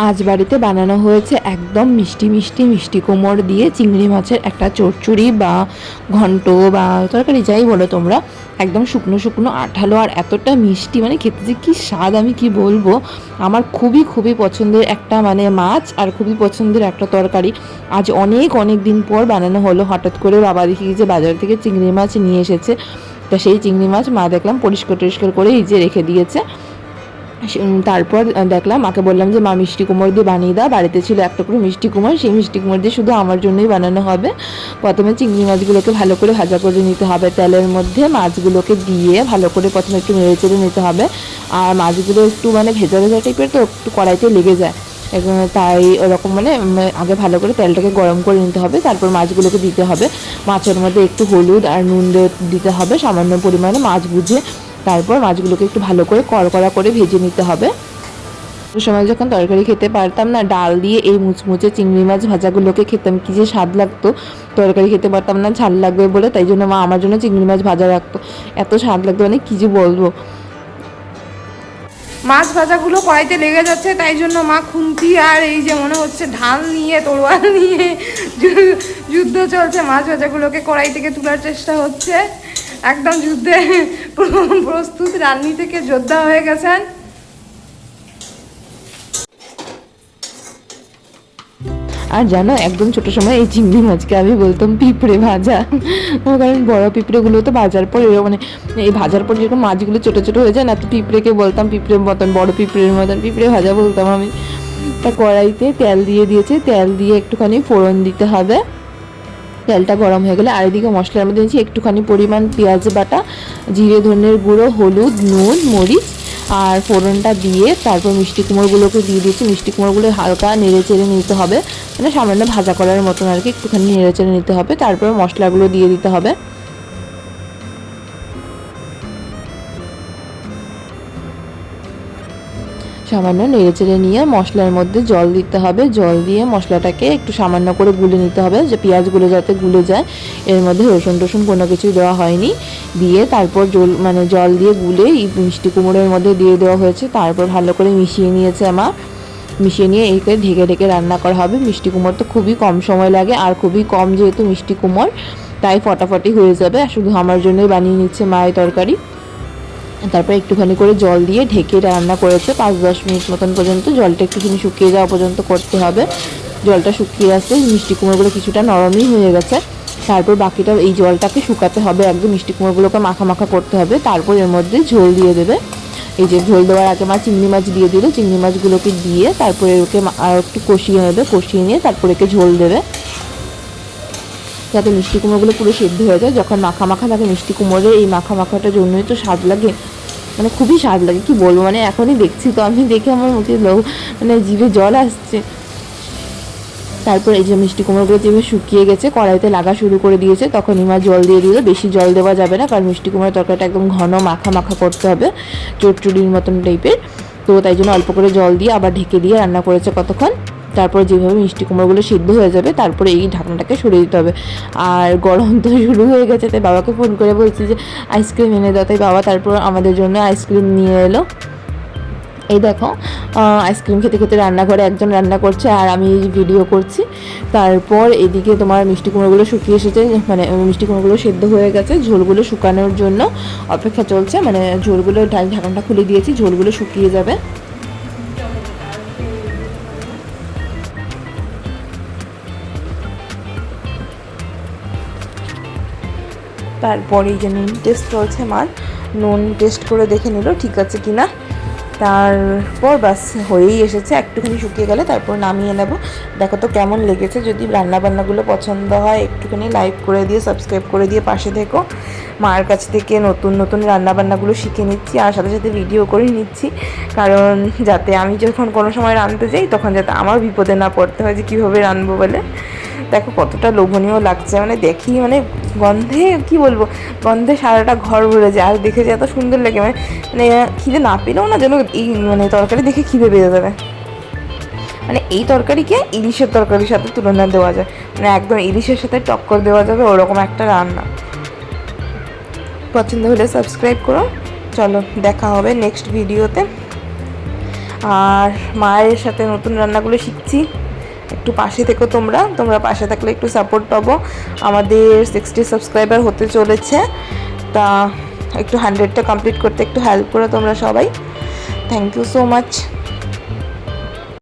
আজ বাড়িতে বানানো হয়েছে একদম মিষ্টি মিষ্টি মিষ্টি কুমড় দিয়ে চিংড়ি মাছের একটা চচ্চড়ি বা ঘন্ট বা তরকারি যাই বলো তোমরা। একদম শুকনো শুকনো আঠালো আর এতটা মিষ্টি, মানে খেতে যে কী স্বাদ আমি কি বলবো। আমার খুবই খুবই পছন্দের একটা মানে মাছ আর খুবই পছন্দের একটা তরকারি। আজ অনেক অনেক দিন পর বানানো হলো। হঠাৎ করে বাবা দেখি যে বাজার থেকে চিংড়ি মাছ নিয়ে এসেছে। তা সেই চিংড়ি মাছ মা দেখলাম পরিষ্কার টরিষ্কার করে এই যে রেখে দিয়েছে। তারপর দেখলাম, মাকে বললাম যে মা মিষ্টি কুমড় দিয়ে বানিয়ে দাও। বাড়িতে ছিল একটা করে মিষ্টি কুমড়, সেই মিষ্টি কুমড় দিয়ে শুধু আমার জন্যই বানানো হবে। প্রথমে চিংড়ি মাছগুলোকে ভালো করে ভাজা করে নিতে হবে তেলের মধ্যে। মাছগুলোকে দিয়ে ভালো করে প্রথমে একটু নেড়ে চেড়ে নিতে হবে। আর মাছগুলো একটু মানে ভেজা ভেজা টাইপের, তো একটু কড়াইতে লেগে যায়। তাই ওরকম মানে আগে ভালো করে তেলটাকে গরম করে নিতে হবে, তারপর মাছগুলোকে দিতে হবে। মাছের মধ্যে একটু হলুদ আর নুন দিতে হবে সামান্য পরিমাণে, মাছ বুঝে। তারপর মাছগুলোকে একটু ভালো করে কড়কড়া করে ভেজে নিতে হবে। ওই সময় যখন তরকারি খেতে পারতাম না, ডাল দিয়ে এই মুচমুচে চিংড়ি মাছ ভাজাগুলোকে খেতাম, কি যে স্বাদ লাগতো। তরকারি খেতে পারতাম না ঝাল লাগবে বলে, তাই জন্য মা আমার জন্য চিংড়ি মাছ ভাজা রাখতো। এত স্বাদ লাগতো মানে কি যে বলবো। মাছ ভাজাগুলো কড়াইতে লেগে যাচ্ছে, তাই জন্য মা খুন্তি আর এই যে মনে হচ্ছে ঢাল নিয়ে তরোয়াল নিয়ে যুদ্ধ চলছে। মাছ ভাজাগুলোকে কড়াই থেকে তোলার চেষ্টা হচ্ছে। একদম যুদ্ধে প্রস্তুত, রান্নি থেকে যোদ্ধা হয়ে গেছেন। আর জানো, একদম ছোটো সময় এই চিংড়ি মাছকে আমি বলতাম পিঁপড়ে ভাজা। কারণ বড় পিঁপড়েগুলো তো ভাজার পর মানে এই ভাজার পর যেরকম মাছগুলো ছোটো ছোটো হয়ে যায় না, তো পিঁপড়েকে বলতাম পিঁপড়ের মতন, বড় পিঁপড়ের মতন পিঁপড়ে ভাজা বলতাম আমি। তা কড়াইতে তেল দিয়ে দিয়েছে, তেল দিয়ে একটুখানি ফোড়ন দিতে হবে। তেলটা গরম হয়ে গেলে আর এদিকে মশলার মধ্যে দিয়েছি একটুখানি পরিমাণ পেঁয়াজ বাটা, জিরে ধনের গুঁড়ো, হলুদ, নুন, মরিচ আর ফোড়নটা দিয়ে তারপর মিষ্টি কুমড়োগুলোকে দিয়ে দিয়েছি। মিষ্টি কুমড়োগুলো হালকা নেড়ে চেড়ে নিতে হবে, মানে সামান্য ভাজা করার মতন আর কি, একটুখানি নেড়ে চেড়ে নিতে হবে। তারপর মশলাগুলো দিয়ে দিতে হবে। সামান্য নেড়ে চেড়ে নিয়ে মশলার মধ্যে জল দিতে হবে। জল দিয়ে মশলাটাকে একটু সামান্য করে গুলে নিতে হবে, যে পেঁয়াজগুলো যাতে গুলে যায়। এর মধ্যে রসুন টসুন কোনো কিছুই দেওয়া হয়নি। দিয়ে তারপর জল দিয়ে গুলে এই মিষ্টি কুমড়োর মধ্যে দিয়ে দেওয়া হয়েছে। তারপর ভালো করে মিশিয়ে নিয়েছে আমার। মিশিয়ে নিয়ে এইকে ঢেকে ঢেকে রান্না করা হবে। মিষ্টি কুমড়ো তো খুবই কম সময় লাগে, আর খুবই কম যেহেতু মিষ্টি কুমড়, তাই ফটাফটি হয়ে যাবে। শুধু আমার জন্যই বানিয়ে নিচ্ছে মায়ের তরকারি। তারপর একটুখানি করে জল দিয়ে ঢেকে রান্না করেছে 5-10 মিনিট মতন পর্যন্ত। জলটা একটুখানি শুকিয়ে যাওয়া পর্যন্ত করতে হবে। জলটা শুকিয়ে আসতে মিষ্টি কুমড়োগুলো কিছুটা নরমই হয়ে গেছে। তারপর বাকিটা এই জলটাকে শুকাতে হবে, একদম মিষ্টি কুমড়োগুলোকে মাখা মাখা করতে হবে। তারপর এর মধ্যে ঝোল দিয়ে দেবে। এই যে ঝোল দেওয়ার আগে মা চিংড়ি মাছ দিয়ে দিল, চিংড়ি মাছগুলোকে দিয়ে তারপরে ওকে আর একটু কষিয়ে নেবে। কষিয়ে নিয়ে তারপর একে ঝোল দেবে, যাতে মিষ্টি কুমড়োগুলো পুরো সেদ্ধ হয়ে যায়। যখন মাখা মাখা লাগে মিষ্টি কুমড়োর, এই মাখা মাখাটার জন্যই তো স্বাদ লাগে, মানে খুবই স্বাদ লাগে কি বলবো। মানে এখনই দেখছি তো আমি, দেখে আমার মুখে মানে জিভে জল আসছে। তারপর এই যে মিষ্টি কুমড়োগুলো যেভাবে শুকিয়ে গেছে, কড়াইতে লাগা শুরু করে দিয়েছে, তখন মা জল দিয়ে দিল। বেশি জল দেওয়া যাবে না, কারণ মিষ্টি কুমড়োর তরকারিটা একদম ঘন মাখা মাখা করতে হবে, চটচড়ির মতন টাইপের। তো তাই জন্য অল্প করে জল দিয়ে আবার ঢেকে দিয়ে রান্না করেছে কতক্ষণ। তারপর যেভাবে মিষ্টি কুমড়োগুলো সিদ্ধ হয়ে যাবে, তারপরে এই ঢাকনাটাকে সরিয়ে দিতে হবে। আর গরম তো শুরু হয়ে গেছে, তাই বাবাকে ফোন করে বলছি যে আইসক্রিম এনে দাও। তাই বাবা তারপর আমাদের জন্য আইসক্রিম নিয়ে এলো। এই দেখো, আইসক্রিম খেতে খেতে রান্নাঘরে একজন রান্না করছে আর আমি ভিডিও করছি। তারপর এদিকে তোমার মিষ্টি কুমড়োগুলো শুকিয়ে এসেছে, মানে মিষ্টি কুমড়োগুলো সেদ্ধ হয়ে গেছে। ঝোলগুলো শুকানোর জন্য অপেক্ষা চলছে, মানে ঝোলগুলো ঢাকনাটা খুলে দিয়েছি, ঝোলগুলো শুকিয়ে যাবে। তারপরে এই যে নুন টেস্ট চলছে, মার নুন টেস্ট করে দেখে নিল ঠিক আছে কিনা। তারপর বাস হয়েই এসেছে, একটুখানি শুকিয়ে গেলে তারপর নামিয়ে নেব। দেখো তো কেমন লেগেছে। যদি রান্নাবান্নাগুলো পছন্দ হয় একটুখানি লাইক করে দিয়ে সাবস্ক্রাইব করে দিয়ে পাশে থেকো। মার কাছ থেকে নতুন নতুন রান্নাবান্নাগুলো শিখে নিচ্ছি, আর সাথে সাথে ভিডিও করে নিচ্ছি, কারণ যাতে আমি যখন কোনো সময় রাঁধতে যাই তখন যাতে আমার বিপদে না পড়তে হয় যে কীভাবে রাঁধবো বলে। দেখো কতটা লোভনীয় লাগছে, মানে দেখি মানে গন্ধে কি বলবো, গন্ধে সারাটা ঘর ভরে যায়। আর দেখে যে এত সুন্দর লাগে, মানে খিদে না পেলেও না যেন এই মানে তরকারি দেখে খিদে পেয়ে যাবে। মানে এই তরকারিকে ইলিশের তরকারির সাথে তুলনা দেওয়া যায়, মানে একদম ইলিশের সাথে টক্কর দেওয়া যাবে ওরকম একটা রান্না। পছন্দ হলে সাবস্ক্রাইব করো। চলো দেখা হবে নেক্সট ভিডিওতে। আর মায়ের সাথে নতুন রান্নাগুলো শিখছি। একটু পাশে থেকো তোমরা পাশে থাকলে একটু সাপোর্ট পাবো। আমাদের 60 সাবস্ক্রাইবার হতে চলেছে, তা একটু 100টা কমপ্লিট করতে একটু হেল্প করো তোমরা সবাই। Thank you so much.